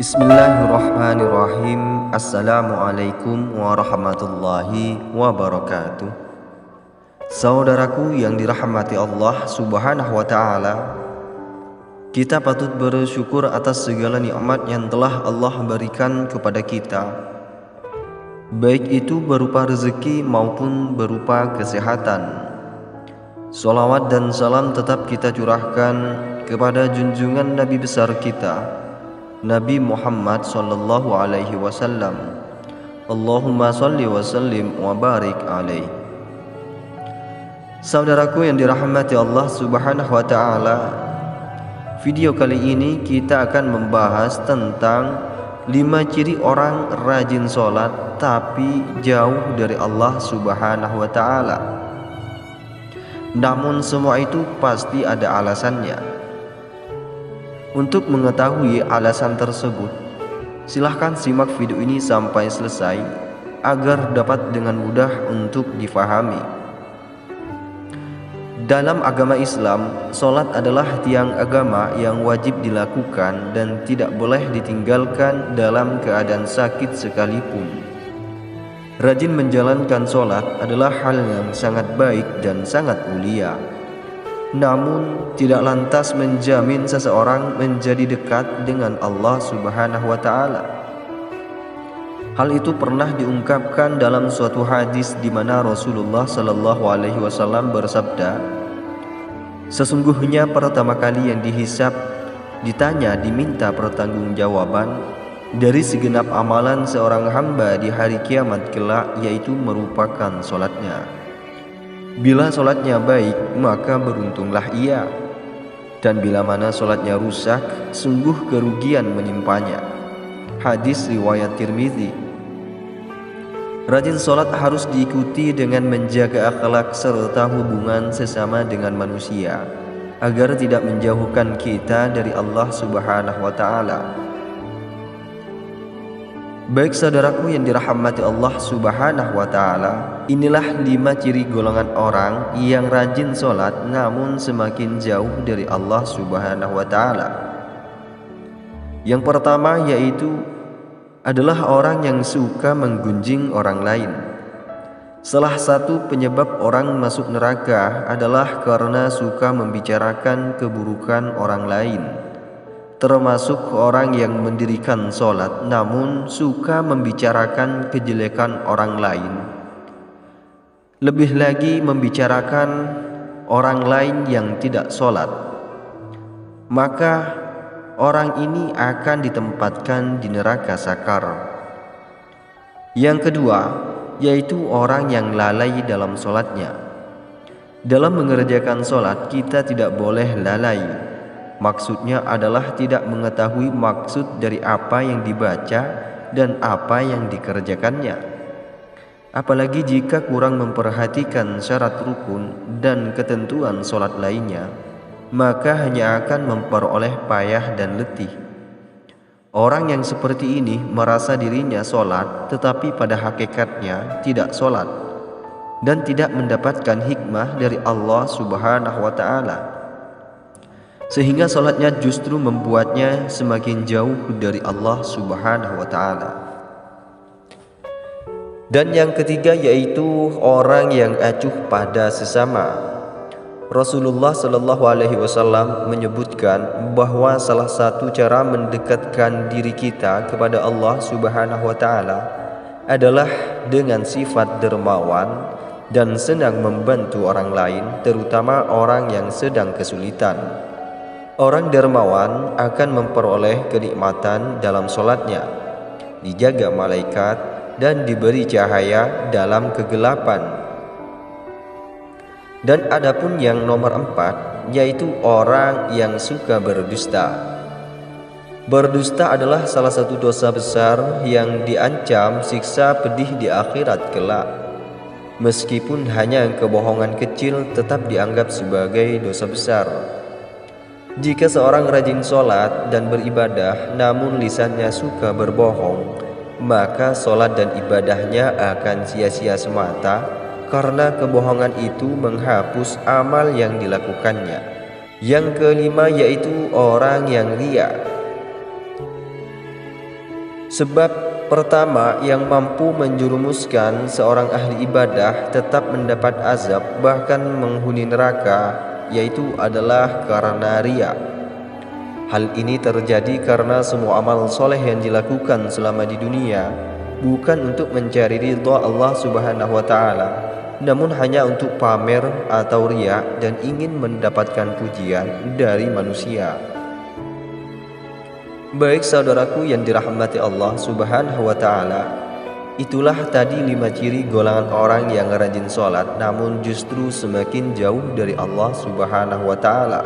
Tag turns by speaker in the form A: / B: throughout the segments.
A: Bismillahirrahmanirrahim. Assalamualaikum warahmatullahi wabarakatuh. Saudaraku yang dirahmati Allah Subhanahu wa ta'ala, kita patut bersyukur atas segala nikmat yang telah Allah berikan kepada kita, baik itu berupa rezeki maupun berupa kesehatan. Salawat dan salam tetap kita curahkan kepada junjungan Nabi besar kita, Nabi Muhammad sallallahu alaihi wasallam. Allahumma salli wa sallim wa barik alaihi. Saudaraku yang dirahmati Allah Subhanahu wa ta'ala, video kali ini kita akan membahas tentang 5 ciri orang rajin sholat tapi jauh dari Allah Subhanahu wa ta'ala. Namun semua itu pasti ada alasannya. Untuk mengetahui alasan tersebut, silahkan simak video ini sampai selesai agar dapat dengan mudah untuk difahami. Dalam agama Islam, sholat adalah tiang agama yang wajib dilakukan dan tidak boleh ditinggalkan dalam keadaan sakit sekalipun. Rajin menjalankan sholat adalah hal yang sangat baik dan sangat mulia. Namun tidak lantas menjamin seseorang menjadi dekat dengan Allah Subhanahu wa ta'ala. Hal itu pernah diungkapkan dalam suatu hadis di mana Rasulullah sallallahu alaihi wasallam bersabda, "Sesungguhnya pertama kali yang dihisab, ditanya, diminta pertanggungjawaban dari segenap amalan seorang hamba di hari kiamat kelak, yaitu merupakan sholatnya. Bila sholatnya baik, maka beruntunglah ia, dan bila mana sholatnya rusak, sungguh kerugian menimpanya." Hadis riwayat Tirmidzi. Rajin sholat harus diikuti dengan menjaga akhlak serta hubungan sesama dengan manusia, agar tidak menjauhkan kita dari Allah Subhanahu wa ta'ala. Baik saudaraku yang dirahmati Allah Subhanahu wa ta'ala, inilah 5 ciri golongan orang yang rajin sholat namun semakin jauh dari Allah Subhanahu wa ta'ala. Yang pertama yaitu adalah orang yang suka menggunjing orang lain. Salah satu penyebab orang masuk neraka adalah karena suka membicarakan keburukan orang lain, termasuk orang yang mendirikan sholat namun suka membicarakan kejelekan orang lain. Lebih lagi membicarakan orang lain yang tidak sholat. Maka orang ini akan ditempatkan di neraka sakar. Yang kedua yaitu orang yang lalai dalam sholatnya. Dalam mengerjakan sholat kita tidak boleh lalai. Maksudnya adalah tidak mengetahui maksud dari apa yang dibaca dan apa yang dikerjakannya. Apalagi jika kurang memperhatikan syarat rukun dan ketentuan sholat lainnya, maka hanya akan memperoleh payah dan letih. Orang yang seperti ini merasa dirinya sholat tetapi pada hakikatnya tidak sholat dan tidak mendapatkan hikmah dari Allah Subhanahu wa ta'ala, sehingga sholatnya justru membuatnya semakin jauh dari Allah Subhanahu wa ta'ala. Dan yang ketiga yaitu orang yang acuh pada sesama. Rasulullah sallallahu alaihi wasallam menyebutkan bahwa salah satu cara mendekatkan diri kita kepada Allah Subhanahu wa ta'ala adalah dengan sifat dermawan dan senang membantu orang lain, terutama orang yang sedang kesulitan. Orang dermawan akan memperoleh kenikmatan dalam sholatnya, dijaga malaikat, dan diberi cahaya dalam kegelapan. Dan adapun yang nomor 4 yaitu orang yang suka berdusta. Berdusta adalah salah satu dosa besar yang diancam siksa pedih di akhirat kelak. Meskipun hanya kebohongan kecil tetap dianggap sebagai dosa besar. Jika seorang rajin sholat dan beribadah namun lisannya suka berbohong, maka sholat dan ibadahnya akan sia-sia semata karena kebohongan itu menghapus amal yang dilakukannya. Yang kelima yaitu orang yang riya. Sebab pertama yang mampu menjerumuskan seorang ahli ibadah tetap mendapat azab bahkan menghuni neraka, yaitu adalah karena riya. Hal ini terjadi karena semua amal soleh yang dilakukan selama di dunia bukan untuk mencari ridha Allah Subhanahu wa Ta'ala, namun hanya untuk pamer atau riya dan ingin mendapatkan pujian dari manusia. Baik saudaraku yang dirahmati Allah Subhanahu wa Ta'ala, itulah tadi 5 ciri golongan orang yang rajin sholat namun justru semakin jauh dari Allah Subhanahu wa Ta'ala.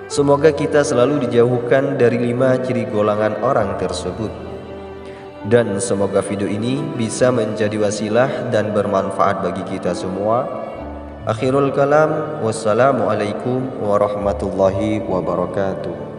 A: Semoga kita selalu dijauhkan dari 5 ciri golongan orang tersebut. Dan semoga video ini bisa menjadi wasilah dan bermanfaat bagi kita semua. Akhirul kalam, wassalamualaikum warahmatullahi wabarakatuh.